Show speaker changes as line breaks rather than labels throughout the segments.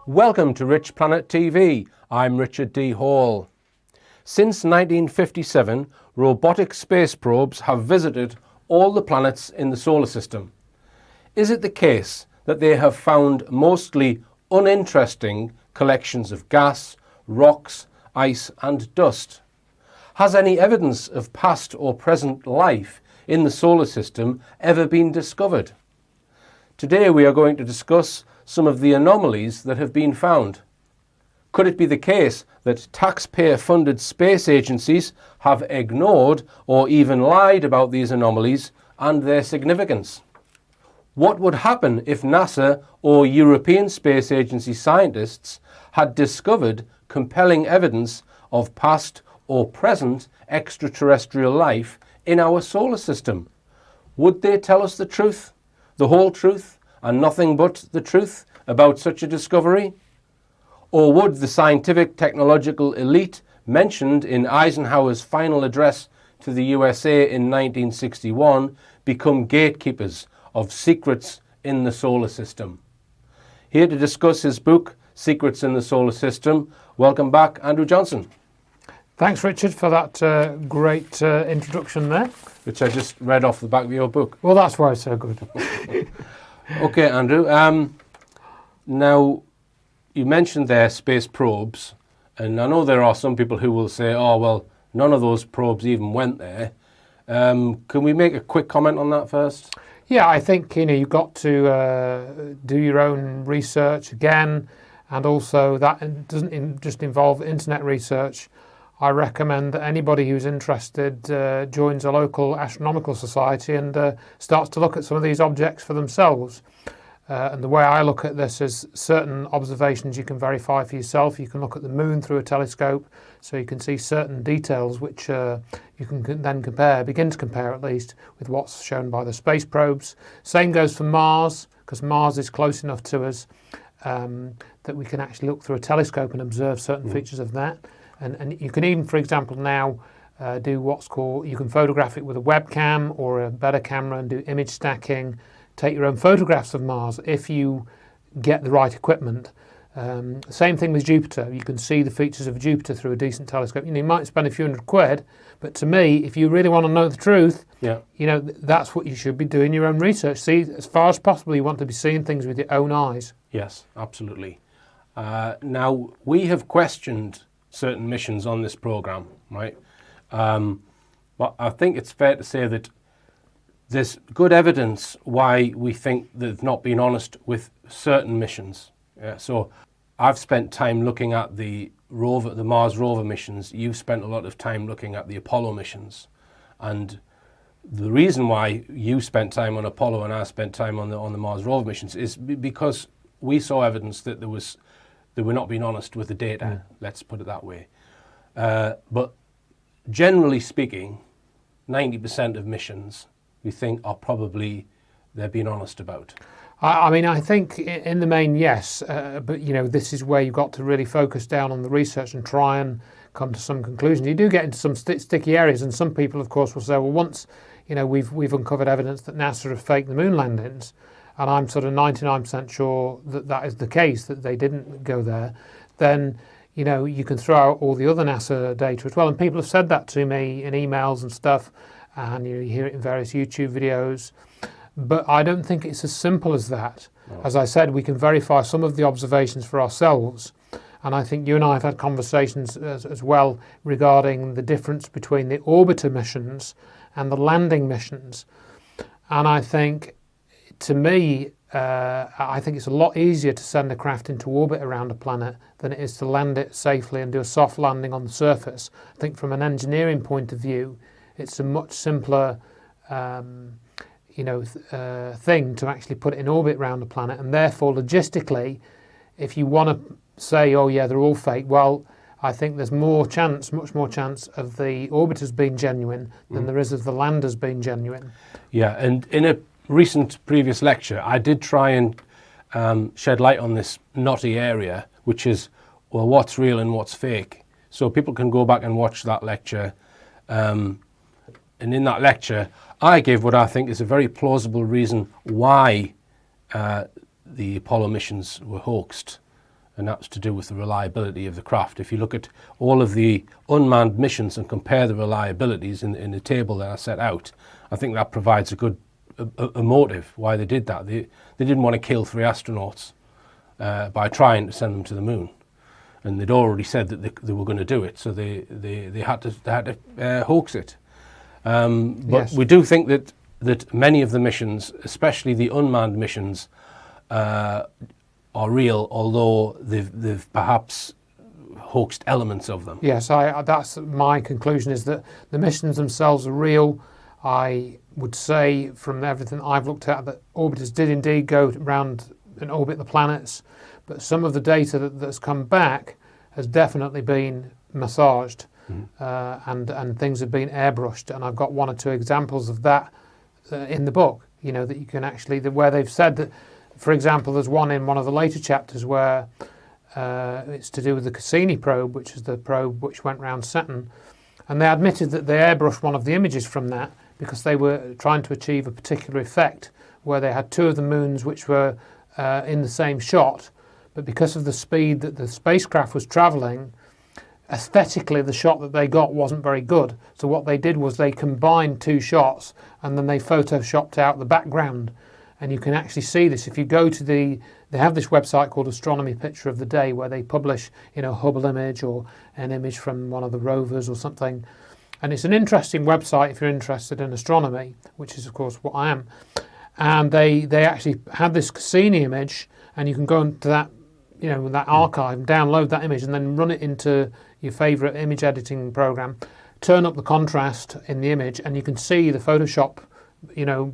Welcome to Richplanet TV. I'm Richard D. Hall. Since 1957, robotic space probes have visited all the planets in the solar system. Is it the case that they have found mostly uninteresting collections of gas, rocks, ice and dust? Has any evidence of past or present life in the solar system ever been discovered? Today we are going to discuss some of the anomalies that have been found. Could it be the case that taxpayer-funded space agencies have ignored or even lied about these anomalies and their significance? What would happen if NASA or European Space Agency scientists had discovered compelling evidence of past or present extraterrestrial life in our solar system? Would they tell us the truth, the whole truth, and nothing but the truth about such a discovery? Or would the scientific technological elite mentioned in Eisenhower's final address to the USA in 1961 become gatekeepers of secrets in the solar system? Here to discuss his book, Secrets in the Solar System, welcome back, Andrew Johnson.
Thanks, Richard, for that great introduction there.
Which I just read off the back of your book.
Well, that's why it's so good.
Okay, Andrew. Now, you mentioned there space probes, and I know there are some people who will say, oh, well, none of those probes even went there. Can we make a quick comment on that first?
Yeah, I think you've got to do your own research again, and also that doesn't just involve internet research. I recommend that anybody who's interested joins a local astronomical society and starts to look at some of these objects for themselves. And the way I look at this is certain observations you can verify for yourself. You can look at the moon through a telescope, so you can see certain details which you can then begin to compare at least, with what's shown by the space probes. Same goes for Mars, because Mars is close enough to us that we can actually look through a telescope and observe certain features of that. And you can even, for example, now do what's called, you can photograph it with a webcam or a better camera and do image stacking. Take your own photographs of Mars if you get the right equipment. Same thing with Jupiter. You can see the features of Jupiter through a decent telescope. You might spend a few £100, but to me, if you really want to know the truth, that's what you should be doing your own research. See, as far as possible, you want to be seeing things with your own eyes.
Yes, absolutely. Now, we have questioned certain missions on this program, right? But I think it's fair to say that there's good evidence why we think they've not been honest with certain missions. So I've spent time looking at the Mars rover missions. You've spent a lot of time looking at the Apollo missions. And the reason why you spent time on Apollo and I spent time on the Mars rover missions is because we saw evidence that they were not being honest with the data. Let's put it that way. But generally speaking, 90% of missions we think are probably they're being honest about.
I mean, I think in the main, yes, but this is where you've got to really focus down on the research and try and come to some conclusions. You do get into some sticky areas, and some people, of course, will say, well, once we've uncovered evidence that NASA have faked the moon landings, and I'm sort of 99% sure that is the case, that they didn't go there, then you can throw out all the other NASA data as well. And people have said that to me in emails and stuff, and you hear it in various YouTube videos. But I don't think it's as simple as that. No. As I said, we can verify some of the observations for ourselves. And I think you and I have had conversations as well regarding the difference between the orbiter missions and the landing missions. And I think, to me, I think it's a lot easier to send a craft into orbit around a planet than it is to land it safely and do a soft landing on the surface. I think from an engineering point of view, it's a much simpler thing to actually put it in orbit around the planet, and therefore logistically, if you want to say, oh yeah, they're all fake, well, I think there's much more chance of the orbiters being genuine than there is of the landers being genuine.
Yeah, and in a recent previous lecture, I did try and shed light on this knotty area, which is, well, what's real and what's fake. So people can go back and watch that lecture. And in that lecture, I gave what I think is a very plausible reason why the Apollo missions were hoaxed. and that's to do with the reliability of the craft. If you look at all of the unmanned missions and compare the reliabilities in the table that I set out, I think that provides a good a motive why they did that. They didn't want to kill 3 astronauts by trying to send them to the moon, and they'd already said that they were going to do it, so they had to hoax it. But
Yes.
we do think that many of the missions, especially the unmanned missions, are real, although they've perhaps hoaxed elements of them.
Yes, that's my conclusion, is that the missions themselves are real. I would say from everything I've looked at that orbiters did indeed go around and orbit the planets, but some of the data that's come back has definitely been massaged, and things have been airbrushed, and I've got 1 or 2 examples of that in the book, that you can actually, where they've said that, for example, there's one in one of the later chapters where it's to do with the Cassini probe, which is the probe which went round Saturn, and they admitted that they airbrushed one of the images from that because they were trying to achieve a particular effect where they had 2 of the moons which were in the same shot, but because of the speed that the spacecraft was travelling, aesthetically the shot that they got wasn't very good. So what they did was they combined 2 shots and then they photoshopped out the background. And you can actually see this if you go to they have this website called Astronomy Picture of the Day where they publish, a Hubble image or an image from one of the rovers or something. And it's an interesting website if you're interested in astronomy, which is of course what I am. And they actually have this Cassini image, and you can go into that, that archive and download that image and then run it into your favourite image editing program, turn up the contrast in the image, and you can see the Photoshop,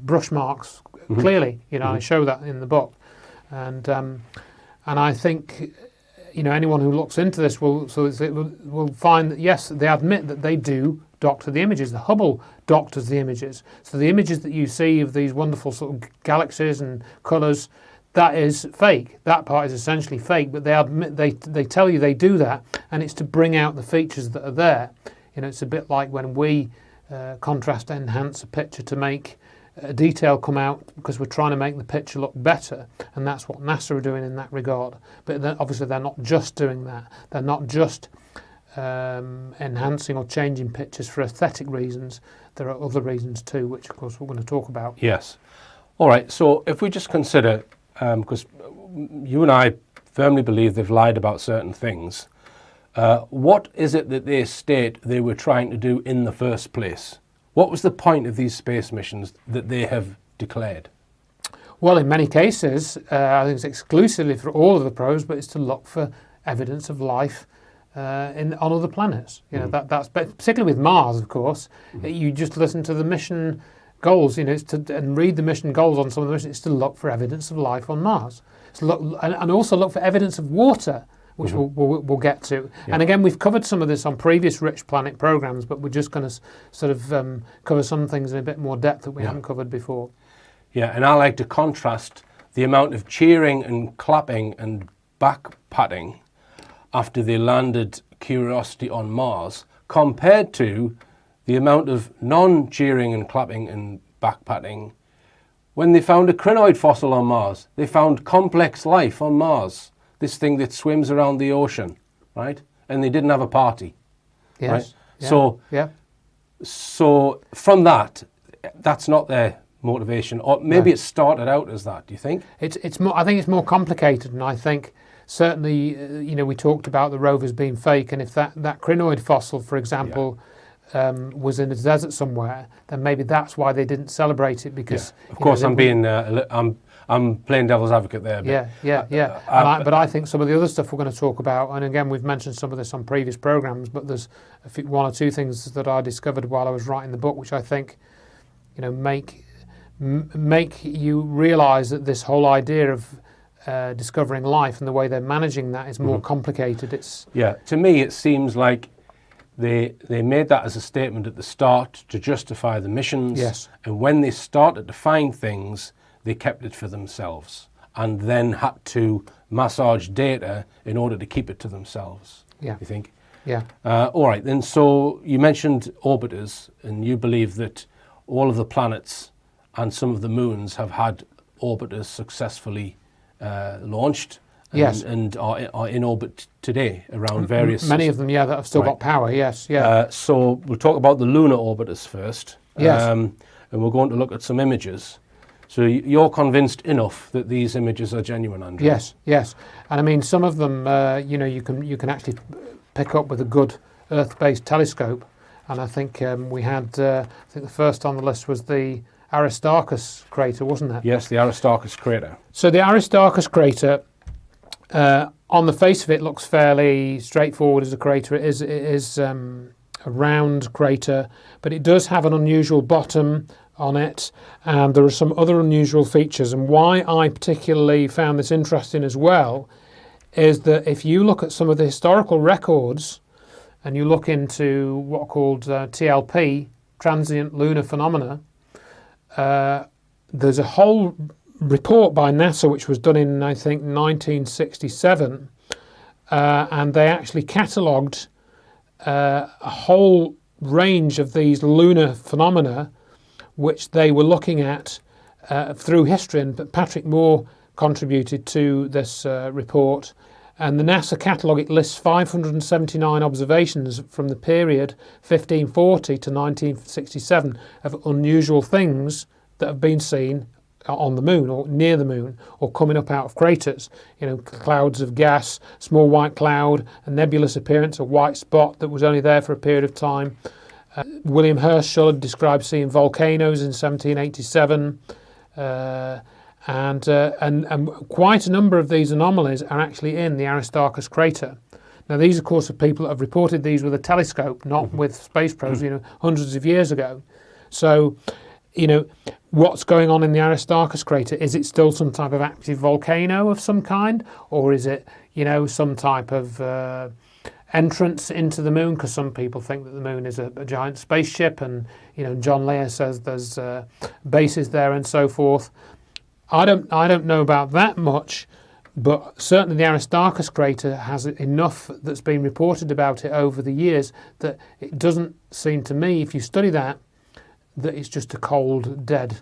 brush marks clearly. I show that in the book, and I think anyone who looks into this will find that yes, they admit that they do doctor the images. The Hubble doctors the images, so the images that you see of these wonderful sort of galaxies and colours, that is fake. That part is essentially fake, but they admit they tell you they do that, and it's to bring out the features that are there. It's a bit like when we contrast enhance a picture to make a detail come out because we're trying to make the picture look better, and that's what NASA are doing in that regard. But obviously they're not just doing that. They're not just enhancing or changing pictures for aesthetic reasons. There are other reasons too, which of course we're going to talk about.
Yes. All right, so if we just consider, because you and I firmly believe they've lied about certain things, what is it that they state they were trying to do in the first place? What was the point of these space missions that they have declared?
Well, in many cases, I think it's exclusively for all of the probes, but it's to look for evidence of life on other planets. That's particularly with Mars, of course. You just listen to the mission goals, and read the mission goals on some of the missions. It's to look for evidence of life on Mars. It's to look, and also look for evidence of water, which we'll get to. Yeah. And again, we've covered some of this on previous Richplanet programs, but we're just going to sort of cover some things in a bit more depth that we haven't covered before.
Yeah, and I like to contrast the amount of cheering and clapping and back patting after they landed Curiosity on Mars compared to the amount of non-cheering and clapping and back patting when they found a crinoid fossil on Mars. They found complex life on Mars. This thing that swims around the ocean, right? And they didn't have a party,
yes.
Right?
Yeah.
So from that, that's not their motivation, or maybe it started out as that. Do you think?
It's more. I think it's more complicated, and I think certainly, we talked about the rovers being fake, and if that crinoid fossil, for example, was in a desert somewhere, then maybe that's why they didn't celebrate it because.
Yeah. Of course, I'm playing devil's advocate there. But
but I think some of the other stuff we're going to talk about, and again, we've mentioned some of this on previous programs, but there's 1 or 2 things that I discovered while I was writing the book, which I think, make you realise that this whole idea of discovering life and the way they're managing that is more complicated.
To me, it seems like they made that as a statement at the start to justify the missions.
Yes. And
when they started to find things, they kept it for themselves and then had to massage data in order to keep it to themselves.
Yeah.
You think?
Yeah.
All right, then, so you mentioned orbiters, and you believe that all of the planets and some of the moons have had orbiters successfully launched,
Yes.
and are in orbit today around various...
Many of them, yeah, that have still got power, yes, yeah.
So we'll talk about the lunar orbiters first.
Yes.
And we're going to look at some images. So you're convinced enough that these images are genuine, Andrew?
Yes, yes. And I mean, some of them, you can actually pick up with a good Earth-based telescope. And I think we had, I think the first on the list was the Aristarchus crater, wasn't it?
Yes, the Aristarchus crater.
So the Aristarchus crater, on the face of it, looks fairly straightforward as a crater. It is a round crater, but it does have an unusual bottom on it, and there are some other unusual features. And why I particularly found this interesting as well is that if you look at some of the historical records and you look into what are called TLP, transient lunar phenomena, there's a whole report by NASA which was done in, I think, 1967, and they actually catalogued a whole range of these lunar phenomena which they were looking at through history, and Patrick Moore contributed to this report. And the NASA catalogue, it lists 579 observations from the period 1540 to 1967 of unusual things that have been seen on the moon or near the moon or coming up out of craters. You know, clouds of gas, small white cloud, a nebulous appearance, a white spot that was only there for a period of time. William Herschel had described seeing volcanoes in 1787, and quite a number of these anomalies are actually in the Aristarchus crater. Now, these, of course, are people that have reported these with a telescope, not with space probes, hundreds of years ago. So, what's going on in the Aristarchus crater? Is it still some type of active volcano of some kind, or is it, some type of entrance into the moon? Because some people think that the moon is a giant spaceship, and John Lear says there's bases there and so forth. I don't know about that much, but certainly the Aristarchus crater has enough that's been reported about it over the years that it doesn't seem to me, if you study that it's just a cold, dead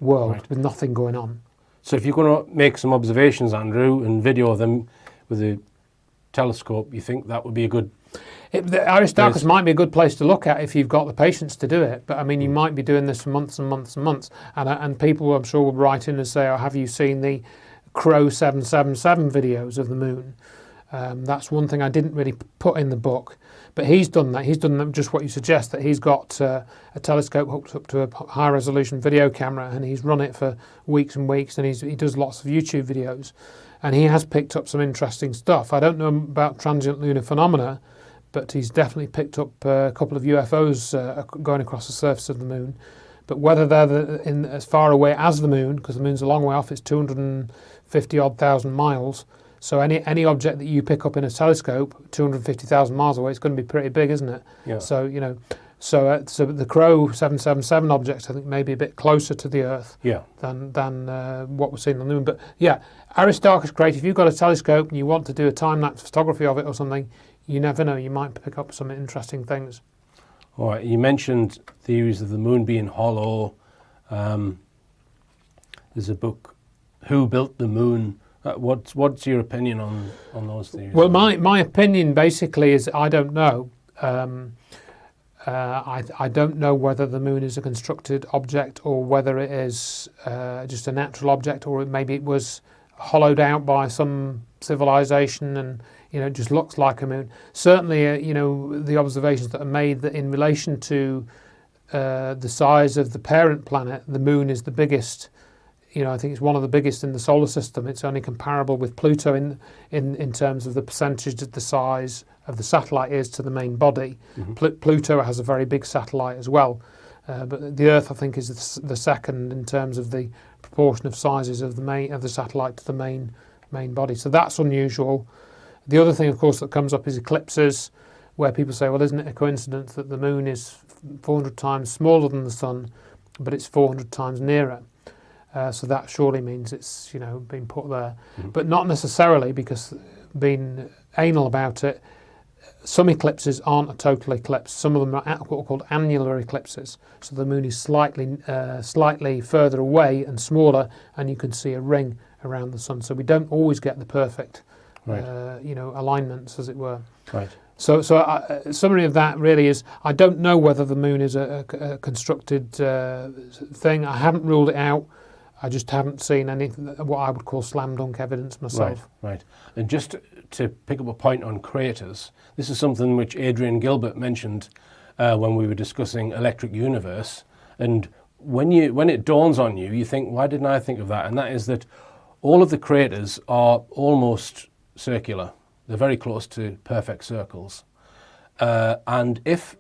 world with nothing going on.
So if you're going to make some observations, Andrew, and video them with a telescope, you think that would be a good...
The Aristarchus might be a good place to look at if you've got the patience to do it, but I mean, you might be doing this for months and months and months, and people, I'm sure, will write in and say, oh, have you seen the Crow 777 videos of the moon? That's one thing I didn't really put in the book, but he's done that. He's done just what you suggest, that he's got a telescope hooked up to a high-resolution video camera, and he's run it for weeks and weeks, and he does lots of YouTube videos, and he has picked up some interesting stuff. I don't know about transient lunar phenomena, but he's definitely picked up a couple of UFOs going across the surface of the moon. But whether they're as far away as the moon, because the moon's a long way off, it's 250-odd thousand miles. So any object that you pick up in a telescope, 250,000 miles away, it's going to be pretty big, isn't it? Yeah. So, so the Crow 777 objects, I think, may be a bit closer to the Earth than what we're seeing on the moon. But yeah, Aristarchus crater, if you've got a telescope and you want to do a time-lapse photography of it or something, you never know, you might pick up some interesting things.
All right, you mentioned theories of the moon being hollow. There's a book, Who Built the Moon? What's your opinion on those theories?
Well, my opinion basically is I don't know. I don't know whether the moon is a constructed object or whether it is just a natural object, or maybe it was hollowed out by some civilization and it just looks like a moon. Certainly, the observations that are made that in relation to the size of the parent planet, the moon is the biggest. I think it's one of the biggest in the solar system. It's only comparable with Pluto in terms of the percentage that the size of the satellite is to the main body. Mm-hmm. Pluto has a very big satellite as well, but the Earth, I think, is the second in terms of the proportion of sizes of the satellite to the main body. So that's unusual. The other thing, of course, that comes up is eclipses, where people say, well, isn't it a coincidence that the moon is 400 times smaller than the sun, but it's 400 times nearer? So that surely means it's, been put there. Mm-hmm. But not necessarily, because being anal about it, some eclipses aren't a total eclipse. Some of them are what are called annular eclipses. So the moon is slightly further away and smaller, and you can see a ring around the sun. So we don't always get the perfect,
Right.
alignments, as it were.
Right.
So a summary of that really is, I don't know whether the moon is a constructed thing. I haven't ruled it out. I just haven't seen anything what I would call slam dunk evidence myself.
Right. And just to pick up a point on craters, this is something which Adrian Gilbert mentioned when we were discussing Electric Universe. And when it dawns on you, you think, why didn't I think of that? And that is that all of the craters are almost circular. They're very close to perfect circles. And if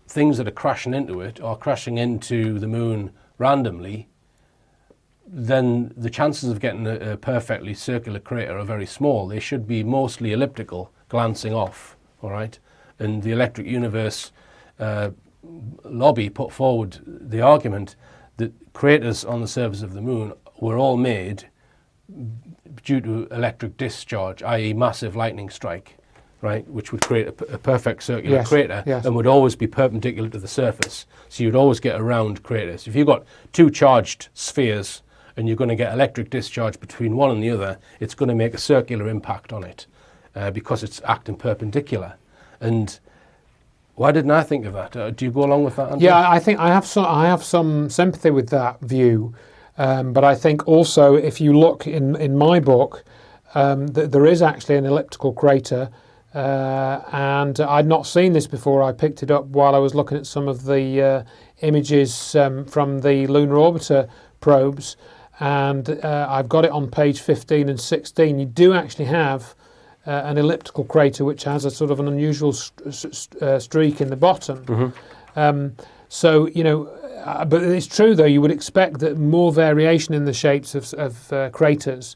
things that are crashing into it are crashing into the moon randomly, then the chances of getting a perfectly circular crater are very small. They should be mostly elliptical, glancing off, all right? And the Electric Universe lobby put forward the argument that craters on the surface of the moon were all made due to electric discharge, i.e. massive lightning strike, right, which would create a perfect circular crater and would always be perpendicular to the surface. So you'd always get a round craters. If you've got two charged spheres and you're going to get electric discharge between one and the other, it's going to make a circular impact on it because it's acting perpendicular. And why didn't I think of that? Do you go along with that, Andrew?
Yeah, I think I have some sympathy with that view, but I think also if you look in my book, there is actually an elliptical crater, and I'd not seen this before. I picked it up while I was looking at some of the images from the lunar orbiter probes, and I've got it on page 15 and 16. You do actually have an elliptical crater which has a sort of an unusual streak in the bottom.
Mm-hmm.
But it's true though, you would expect that more variation in the shapes of craters.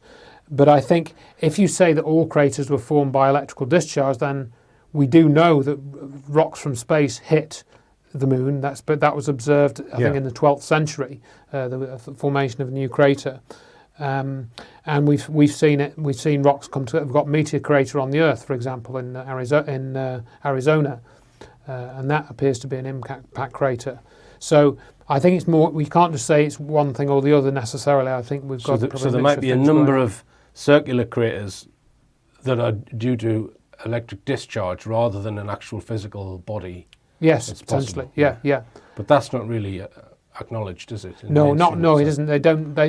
But I think if you say that all craters were formed by electrical discharge, then we do know that rocks from space hit the moon. But that was observed, I think, in the 12th century, the formation of a new crater. And we've seen it. We've seen rocks come to. We've got meteor crater on the Earth, for example, in Arizona, and that appears to be an impact crater. So I think it's more. We can't just say it's one thing or the other necessarily. I think we've got.
So there might be a number of circular craters that are due to electric discharge rather than an actual physical body.
Yes, potentially. Yeah.
But that's not really acknowledged, is it?
No, it isn't. They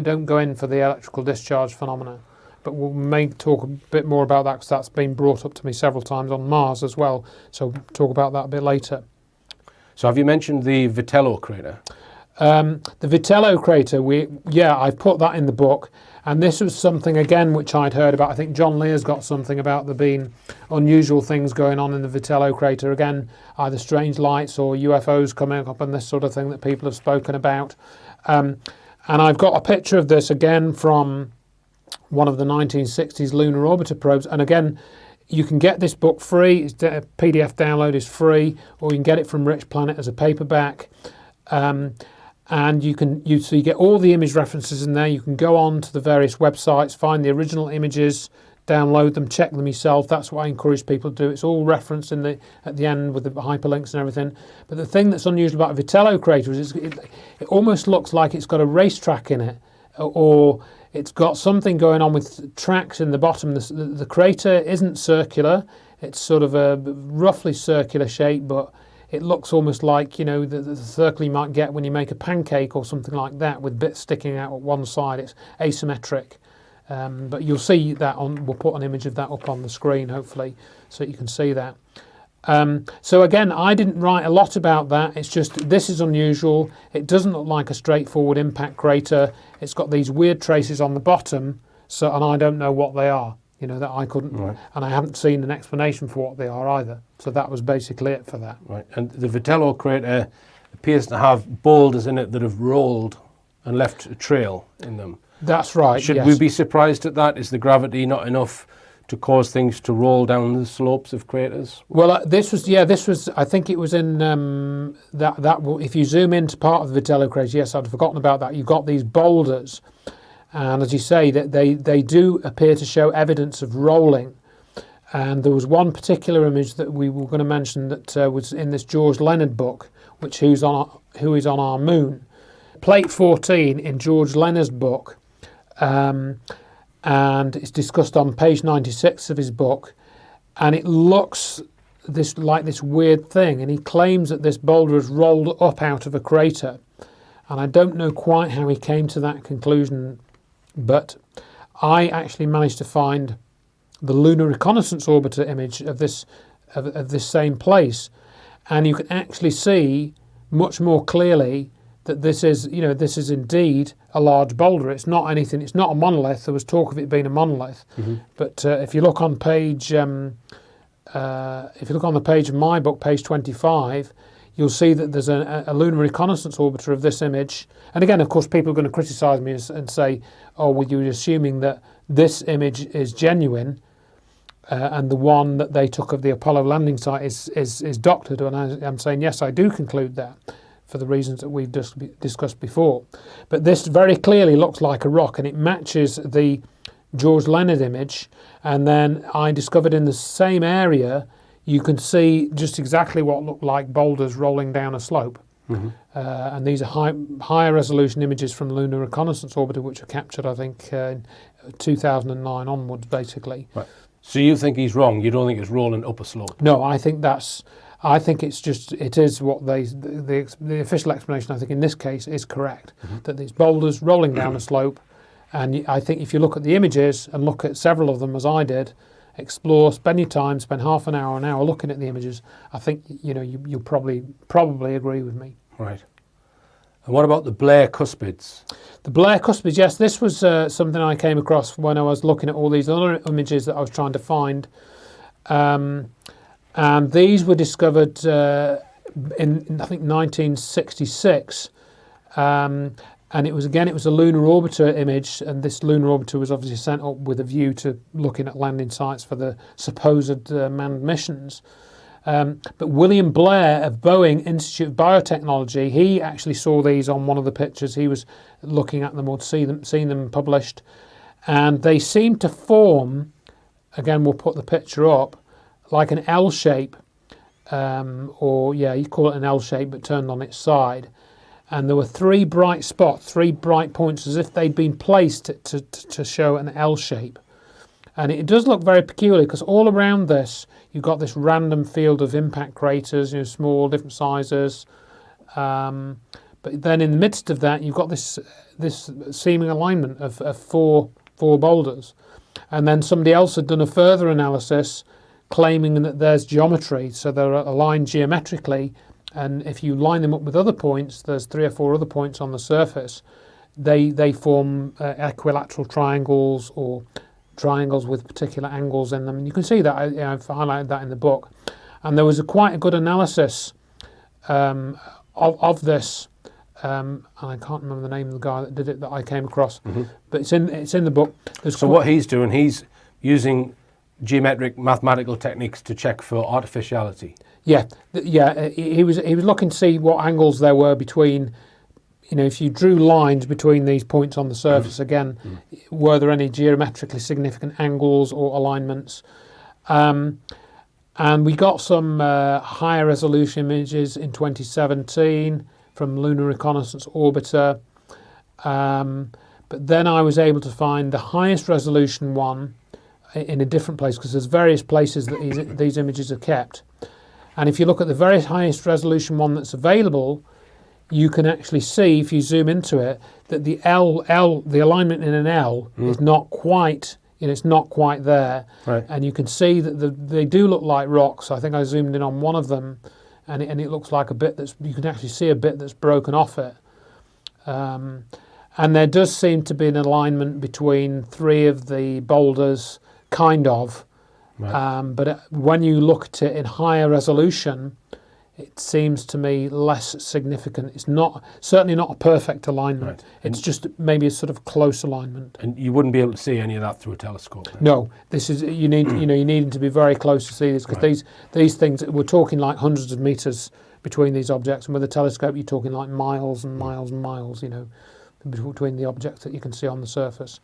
don't go in for the electrical discharge phenomena. But we may talk a bit more about that because that's been brought up to me several times on Mars as well. So we'll talk about that a bit later.
So have you mentioned the Vitello crater?
The Vitello crater, I've put that in the book, and this was something again which I'd heard about. I think John Lear's got something about there being unusual things going on in the Vitello crater. Again, either strange lights or UFOs coming up and this sort of thing that people have spoken about. And I've got a picture of this again from one of the 1960s lunar orbiter probes. And again, you can get this book free. It's PDF download is free, or you can get it from Richplanet as a paperback. And you get all the image references in there. You can go on to the various websites, find the original images, download them, check them yourself. That's what I encourage people to do. It's all referenced at the end with the hyperlinks and everything. But the thing that's unusual about a Vitello crater is it almost looks like it's got a racetrack in it, or it's got something going on with tracks in the bottom. The crater isn't circular. It's sort of a roughly circular shape, but it looks almost like, the circle you might get when you make a pancake or something like that, with bits sticking out at one side. It's asymmetric. But you'll see that we'll put an image of that up on the screen, hopefully, so you can see that. So again, I didn't write a lot about that. It's just, this is unusual. It doesn't look like a straightforward impact crater. It's got these weird traces on the bottom, and I don't know what they are. That I couldn't, right. And I haven't seen an explanation for what they are either. So that was basically it for that.
Right, and the Vitello crater appears to have boulders in it that have rolled and left a trail in them.
That's right.
Should we be surprised at that? Is the gravity not enough to cause things to roll down the slopes of craters?
Well, this was. I think it was in that. If you zoom into part of the Vitello crater, yes, I'd forgotten about that. You've got these boulders. And as you say, that they do appear to show evidence of rolling. And there was one particular image that we were going to mention that was in this George Leonard book, Who is on Our Moon. Plate 14 in George Leonard's book and it's discussed on page 96 of his book, and it looks like this weird thing, and he claims that this boulder has rolled up out of a crater, and I don't know quite how he came to that conclusion, but I actually managed to find the Lunar Reconnaissance Orbiter image of this same place, and you can actually see much more clearly that this is indeed a large boulder. It's not anything. It's not a monolith. There was talk of it being a monolith, but if you look on page, if you look on the page of my book, page 25, you'll see that there's a lunar reconnaissance orbiter of this image. And again, of course, people are going to criticise me and say, "Oh, well, you're assuming that this image is genuine." And the one that they took of the Apollo landing site is doctored, and I'm saying yes, I do conclude that for the reasons that we've discussed before. But this very clearly looks like a rock, and it matches the George Leonard image. And then I discovered in the same area you can see just exactly what looked like boulders rolling down a slope. And these are higher resolution images from the Lunar Reconnaissance Orbiter, which were captured, I think, in 2009 onwards, basically.
Right. So you think he's wrong? You don't think it's rolling up a slope?
No, I think it's just, it is what the official explanation, I think in this case, is correct. That these boulders rolling down a slope, and I think if you look at the images and look at several of them as I did, explore, spend your time, spend half an hour looking at the images, I think you'll probably agree with me.
Right. And what about the Blair cuspids?
The Blair cuspids, yes, this was something I came across when I was looking at all these other images that I was trying to find. And these were discovered in I think 1966. And it was a lunar orbiter image, and this lunar orbiter was obviously sent up with a view to looking at landing sites for the supposed manned missions. But William Blair of Boeing Institute of Biotechnology, he actually saw these on one of the pictures. He was looking at them or seen them published, and they seem to form, again we'll put the picture up, like an L shape, you call it an L shape but turned on its side. And there were three bright spots, 3 bright points, as if they'd been placed to show an L shape. And it does look very peculiar because all around this, you've got this random field of impact craters, small, different sizes. But then in the midst of that, you've got this seeming alignment of four boulders. And then somebody else had done a further analysis claiming that there's geometry, so they're aligned geometrically. And if you line them up with other points, there's 3 or 4 other points on the surface, they form equilateral triangles or triangles with particular angles in them. And you can see that, I've highlighted that in the book. And there was quite a good analysis of this, and I can't remember the name of the guy that did it that I came across, but it's in the book.
So what he's doing, he's using geometric mathematical techniques to check for artificiality.
Yeah. He was looking to see what angles there were between, if you drew lines between these points on the surface, again, were there any geometrically significant angles or alignments? And we got some higher resolution images in 2017 from Lunar Reconnaissance Orbiter. But then I was able to find the highest resolution one in a different place, because there's various places that these images are kept. And if you look at the very highest resolution one that's available, you can actually see, if you zoom into it, that the the alignment in an L is not quite, it's not quite there.
Right. And
you can see that they do look like rocks. I think I zoomed in on one of them, and it looks like a bit you can actually see a bit that's broken off it. And there does seem to be an alignment between 3 of the boulders, kind of. Right. But when you look at it in higher resolution, it seems to me less significant. It's certainly not a perfect alignment. Right. It's just maybe a sort of close alignment.
And you wouldn't be able to see any of that through a telescope then?
No, this is you need to be very close to see this, because these things, we're talking like hundreds of meters between these objects, and with a telescope you're talking like miles and miles and miles, between the objects that you can see on the surface.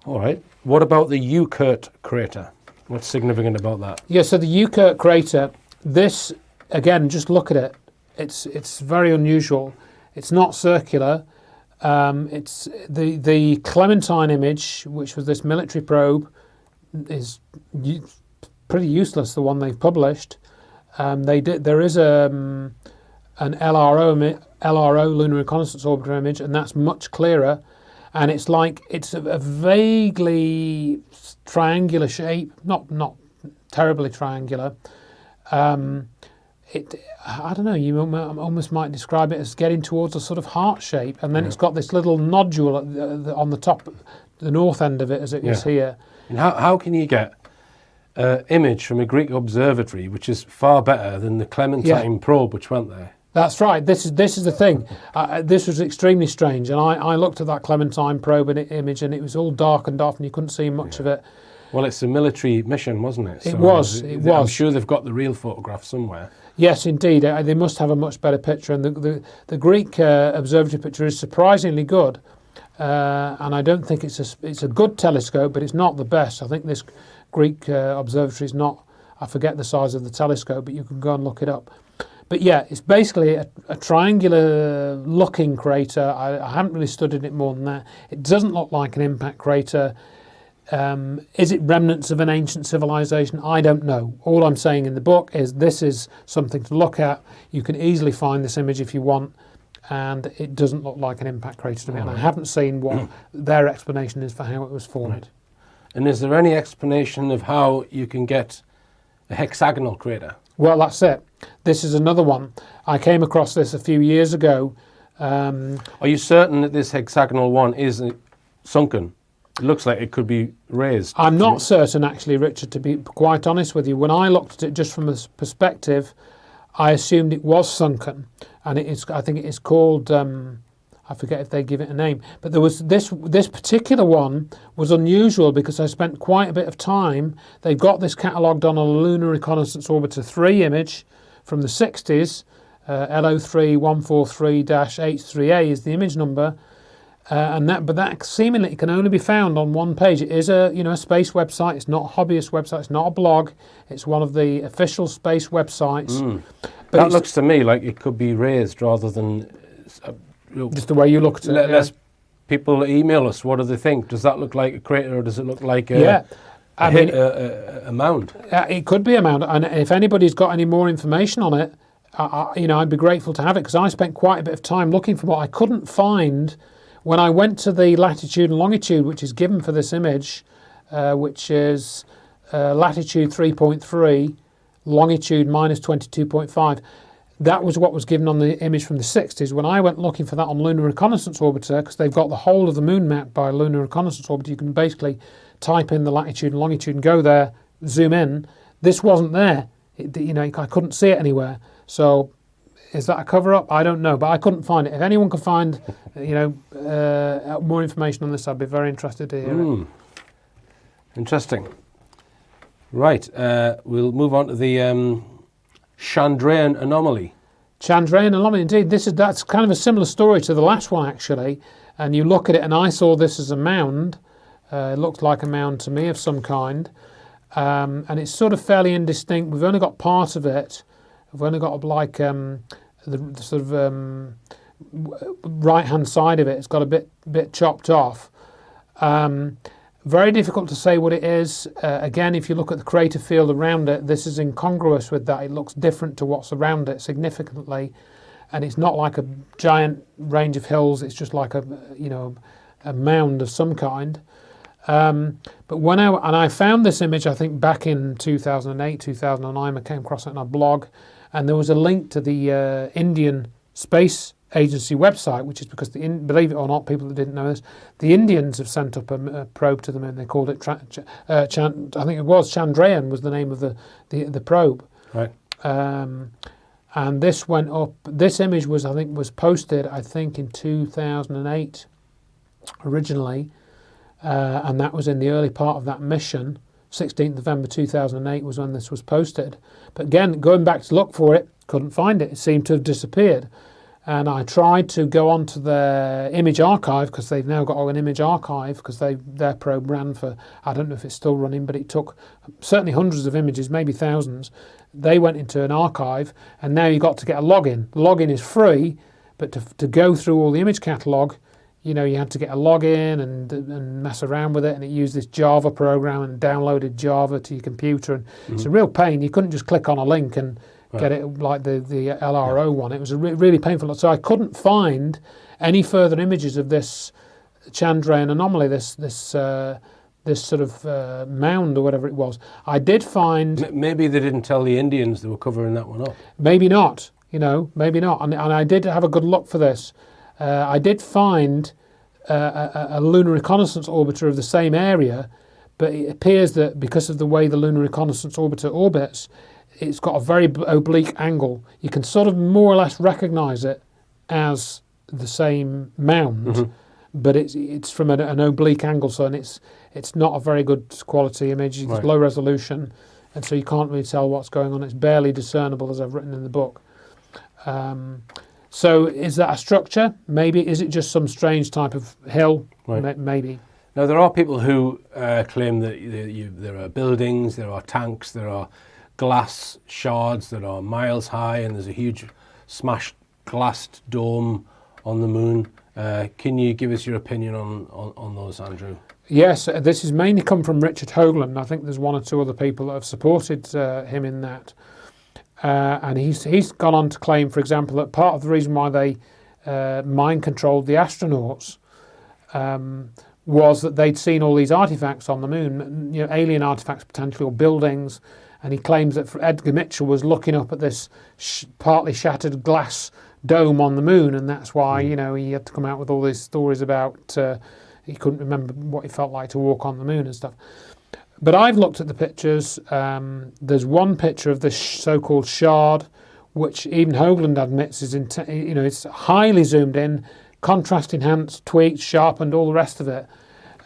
All right. What about the Ukert crater? What's significant about that? Yeah,
so the Ukert crater, this, again, just look at it. It's very unusual. It's not circular. It's the Clementine image, which was this military probe, is pretty useless. The one they've published. There is an LRO lunar reconnaissance orbiter image, and that's much clearer. And it's a vaguely triangular shape, not terribly triangular. I don't know, you almost might describe it as getting towards a sort of heart shape, and then it's got this little nodule on the top, the north end of it, as it is here.
And how can you get an image from a Greek observatory which is far better than the Clementine probe which went there?
That's right. This is the thing. This was extremely strange, and I looked at that Clementine probe image, and it was all darkened off, and you couldn't see much of it.
Well, it's a military mission, wasn't it?
It was.
I'm sure they've got the real photograph somewhere.
Yes, indeed. They must have a much better picture, and the Greek observatory picture is surprisingly good. And I don't think it's a good telescope, but it's not the best. I think this Greek observatory is not. I forget the size of the telescope, but you can go and look it up. But yeah, it's basically a triangular-looking crater. I haven't really studied it more than that. It doesn't look like an impact crater. Is it remnants of an ancient civilization? I don't know. All I'm saying in the book is this is something to look at. You can easily find this image if you want, and it doesn't look like an impact crater to me. And I haven't seen what their explanation is for how it was formed.
Right. And is there any explanation of how you can get a hexagonal crater?
Well, that's it. This is another one. I came across this a few years ago.
Are you certain that this hexagonal one is sunken? It looks like it could be raised.
I'm not certain, actually, Richard, to be quite honest with you. When I looked at it just from a perspective, I assumed it was sunken. And I think it is called, I forget if they give it a name. But there was this particular one was unusual because I spent quite a bit of time. They've got this catalogued on a Lunar Reconnaissance Orbiter 3 image from the 60s. LO3143-H3A is the image number. But that seemingly can only be found on one page. It is a space website. It's not a hobbyist website. It's not a blog. It's one of the official space websites.
But that looks to me like it could be raised rather than
just the way you look at it.
Let people email us. What do they think? Does that look like a crater, or does it look like a mound?
It could be a mound. And if anybody's got any more information on it, I'd be grateful to have it, because I spent quite a bit of time looking for what I couldn't find. When I went to the latitude and longitude, which is given for this image, which is latitude 3.3, longitude minus 22.5, that was what was given on the image from the 60s. When I went looking for that on Lunar Reconnaissance Orbiter, because they've got the whole of the moon mapped by Lunar Reconnaissance Orbiter, you can basically type in the latitude and longitude and go there, zoom in. This wasn't there. I couldn't see it anywhere. So is that a cover-up? I don't know, but I couldn't find it. If anyone could find, more information on this, I'd be very interested to hear it.
Interesting. Right, we'll move on to the Chandrayaan anomaly.
Chandrayaan anomaly, indeed. That's kind of a similar story to the last one, actually. And you look at it, and I saw this as a mound. It looked like a mound to me of some kind, and it's sort of fairly indistinct. We've only got part of it. We've only got the sort of right-hand side of it. It's got a bit chopped off. Very difficult to say what it is. Again, if you look at the crater field around it, this is incongruous with that. It looks different to what's around it significantly, and it's not like a giant range of hills. It's just like a mound of some kind. But when I found this image, I think back in 2008, 2009, I came across it on a blog, and there was a link to the Indian Space Agency website, which is because, believe it or not, people that didn't know this, the Indians have sent up a probe to the moon. They called it, I think it was Chandrayaan was the name of the probe.
Right.
And this went up. This image was posted in 2008 originally. And that was in the early part of that mission. 16th November 2008 was when this was posted. But again, going back to look for it, couldn't find it. It seemed to have disappeared. And I tried to go onto their image archive, because they've now got an image archive, because their probe ran for, I don't know if it's still running, but it took certainly hundreds of images, maybe thousands. They went into an archive, and now you've got to get a login. The login is free, but to go through all the image catalogue, you know, you had to get a login and mess around with it, and it used this Java program and downloaded Java to your computer, and it's a real pain. You couldn't just click on a link and get it like the LRO one. It was really painful. So I couldn't find any further images of this Chandrayaan anomaly, this sort of mound or whatever it was. I did find...
Maybe they didn't tell the Indians they were covering that one up.
Maybe not, you know, maybe not. And I did have a good look for this. I did find a lunar reconnaissance orbiter of the same area, but it appears that because of the way the lunar reconnaissance orbiter orbits, it's got a very oblique angle. You can sort of more or less recognise it as the same mound, but it's from an oblique angle, so it's not a very good quality image. It's low resolution, and so you can't really tell what's going on. It's barely discernible, as I've written in the book. So is that a structure? Maybe. Is it just some strange type of hill?
Right.
Maybe.
Now, there are people who claim that there are buildings, there are tanks, there are glass shards that are miles high, and there's a huge smashed glassed dome on the moon. Can you give us your opinion on those, Andrew?
Yes, this has mainly come from Richard Hoagland. I think there's one or two other people that have supported him in that. And he's gone on to claim, for example, that part of the reason why they mind controlled the astronauts was that they'd seen all these artifacts on the moon, you know, alien artifacts potentially, or buildings. And he claims that Edgar Mitchell was looking up at this partly shattered glass dome on the moon, and that's why, you know, he had to come out with all these stories about he couldn't remember what it felt like to walk on the moon and stuff. But I've looked at the pictures. There's one picture of this so-called shard, which even Hoagland admits is, you know, it's highly zoomed in, contrast enhanced, tweaked, sharpened, all the rest of it.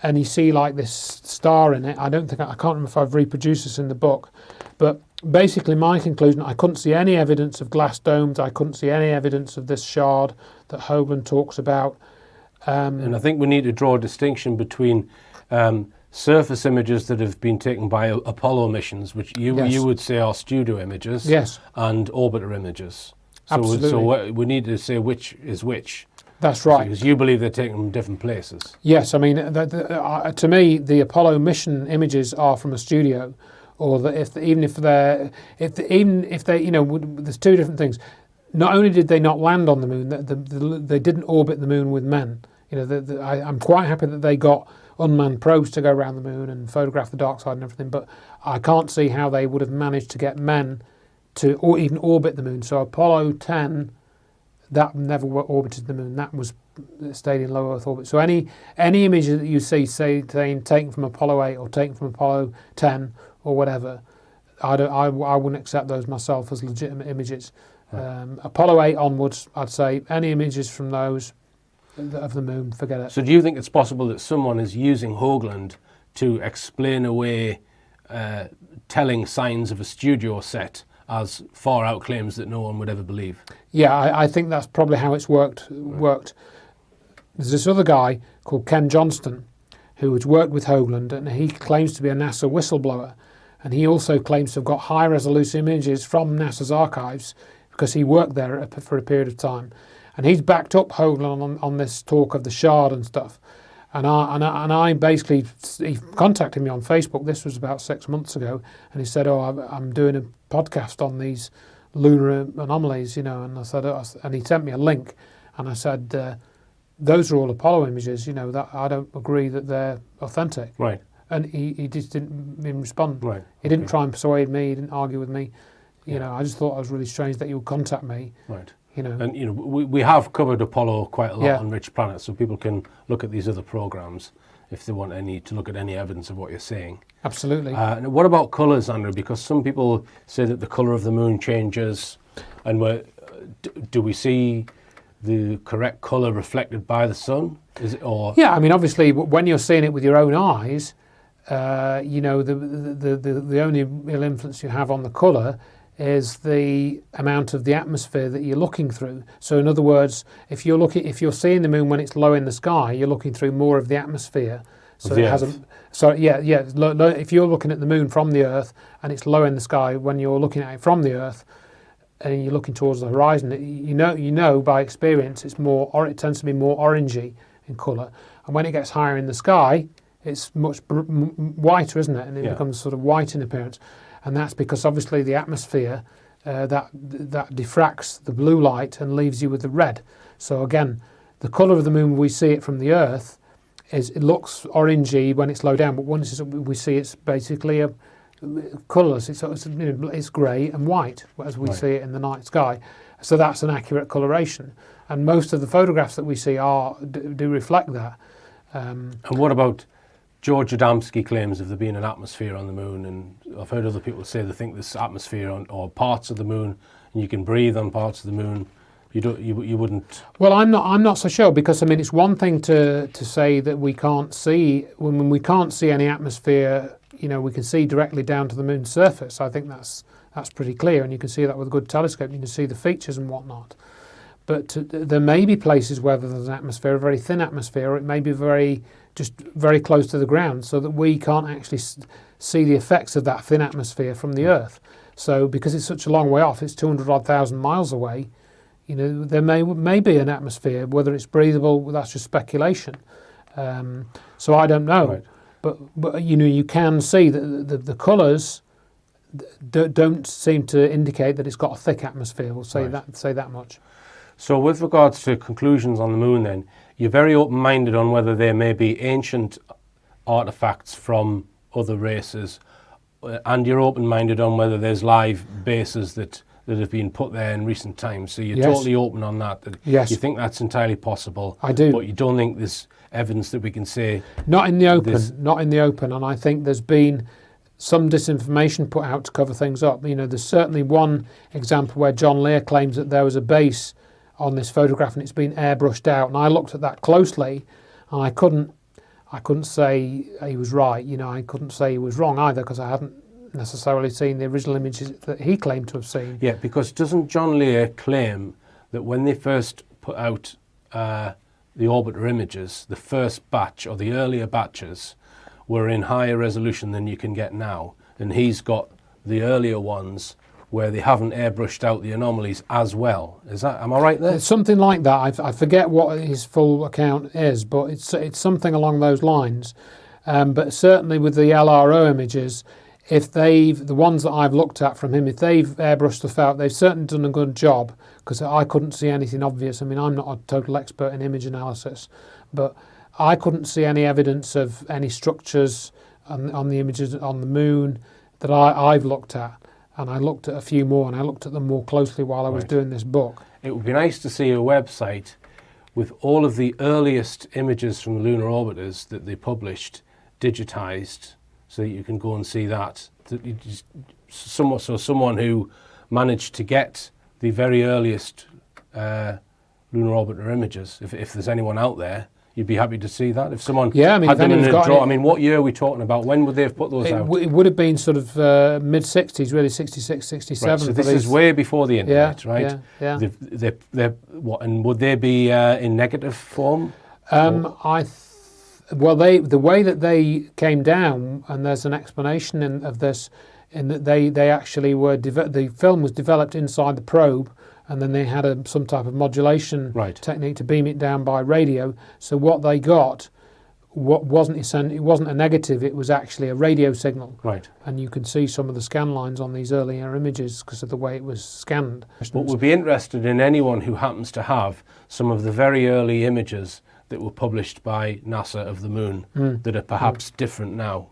And you see like this star in it. I can't remember if I've reproduced this in the book, but basically my conclusion, I couldn't see any evidence of glass domes. I couldn't see any evidence of this shard that Hoagland talks about.
And I think we need to draw a distinction between surface images that have been taken by Apollo missions, which you would say are studio images, and orbiter images. So,
Absolutely.
So we need to say which is which.
That's right.
Because you believe they're taken from different places.
Yes, I mean, to me, the Apollo mission images are from a studio, or that even if they, you know, there's two different things. Not only did they not land on the moon, they didn't orbit the moon with men. You know, I'm quite happy that they got unmanned probes to go around the moon and photograph the dark side and everything, but I can't see how they would have managed to get men to or even orbit the moon. So Apollo 10, that never orbited the moon. That was stayed in low Earth orbit. So any image that you see, say taken from Apollo 8 or taken from Apollo 10 or whatever, I wouldn't accept those myself as legitimate images. Right. Apollo 8 onwards, I'd say any images from those of the moon, forget it.
So do you think it's possible that someone is using Hoagland to explain away telling signs of a studio set as far out claims that no one would ever believe?
Yeah, I think that's probably how it's worked. There's this other guy called Ken Johnston who has worked with Hoagland, and he claims to be a NASA whistleblower, and he also claims to have got high resolution images from NASA's archives because he worked there for a period of time. And he's backed up Hoagland on this talk of the shard and stuff. And I basically, he contacted me on Facebook. This was about 6 months ago, and he said, "Oh, I'm doing a podcast on these lunar anomalies, you know." And I said, and he sent me a link, and I said, "Those are all Apollo images, you know. That I don't agree that they're authentic."
Right.
And he just didn't even respond.
Right.
He didn't try and persuade me. He didn't argue with me. You know, I just thought it was really strange that he would contact me.
Right.
You know.
And you know, we have covered Apollo quite a lot on Richplanet, so people can look at these other programs if they want to look at any evidence of what you're saying.
Absolutely.
What about colours, Andrew? Because some people say that the colour of the moon changes, and do we see the correct colour reflected by the sun? Is it, or
yeah, I mean, obviously, when you're seeing it with your own eyes, you know, the only real influence you have on the colour is the amount of the atmosphere that you're looking through. So in other words, if you're seeing the moon when it's low in the sky, you're looking through more of the atmosphere. So it hasn't. So if you're looking at the moon from the Earth and it's low in the sky, when you're looking at it from the Earth and you're looking towards the horizon, you know by experience it tends to be more orangey. in colour. And when it gets higher in the sky, it's much whiter, isn't it? And it
Yeah.
becomes sort of white in appearance. And that's because obviously the atmosphere that diffracts the blue light and leaves you with the red. So again, the colour of the moon, we see it from the Earth, it looks orangey when it's low down, but once we see it's basically colourless. It's grey and white as we see it in the night sky. So that's an accurate coloration. And most of the photographs that we see do reflect that.
And what about George Adamski claims of there being an atmosphere on the moon? And I've heard other people say they think there's atmosphere or parts of the moon, and you can breathe on parts of the moon. You wouldn't.
Well, I'm not so sure, because I mean it's one thing to say that we can't see when we can't see any atmosphere. We can see directly down to the moon's surface. I think that's pretty clear, and you can see that with a good telescope. You can see the features and whatnot. But there may be places where there's an atmosphere, a very thin atmosphere, or it may be very close to the ground, so that we can't actually see the effects of that thin atmosphere from the Earth. So because it's such a long way off, it's 200,000 miles away. There may be an atmosphere. Whether it's breathable, that's just speculation. So I don't know.
Right.
But you can see that the colours don't seem to indicate that it's got a thick atmosphere. We'll say that much.
So with regards to conclusions on the moon then, you're very open-minded on whether there may be ancient artefacts from other races, and you're open-minded on whether there's live bases that have been put there in recent times. So you're totally open on that.
Yes.
You think that's entirely possible.
I do.
But you don't think there's evidence that we can say...
Not in the open. And I think there's been some disinformation put out to cover things up. There's certainly one example where John Lear claims that there was a base on this photograph and it's been airbrushed out. And I looked at that closely, and I couldn't say he was right. I couldn't say he was wrong either, because I hadn't necessarily seen the original images that he claimed to have seen.
Yeah, because doesn't John Lear claim that when they first put out the orbiter images, the first batch or the earlier batches were in higher resolution than you can get now, and he's got the earlier ones where they haven't airbrushed out the anomalies as well? Am I right there?
It's something like that. I forget what his full account is, but it's something along those lines. But certainly with the LRO images, if the ones that I've looked at from him, if they've airbrushed stuff out, they've certainly done a good job, because I couldn't see anything obvious. I mean, I'm not a total expert in image analysis, but I couldn't see any evidence of any structures on the images on the moon that I've looked at. And I looked at a few more, and I looked at them more closely while I was doing this book.
It would be nice to see a website with all of the earliest images from the lunar orbiters that they published digitized, so that you can go and see that. Someone who managed to get the very earliest lunar orbiter images, if there's anyone out there, you'd be happy to see that. If someone had them in a draw, what year are we talking about? When would they have put those out?
It would have been sort of mid-60s, really, 66, 67.
Right, so this is way before the internet, right?
Yeah.
And would they be in negative form?
The way that they came down, and there's an explanation of this, in that they actually were the film was developed inside the probe, and then they had some type of modulation technique to beam it down by radio. So what they got, it wasn't a negative; it was actually a radio signal.
Right.
And you can see some of the scan lines on these earlier images because of the way it was scanned.
But we'd be interested in anyone who happens to have some of the very early images that were published by NASA of the moon that are perhaps different now.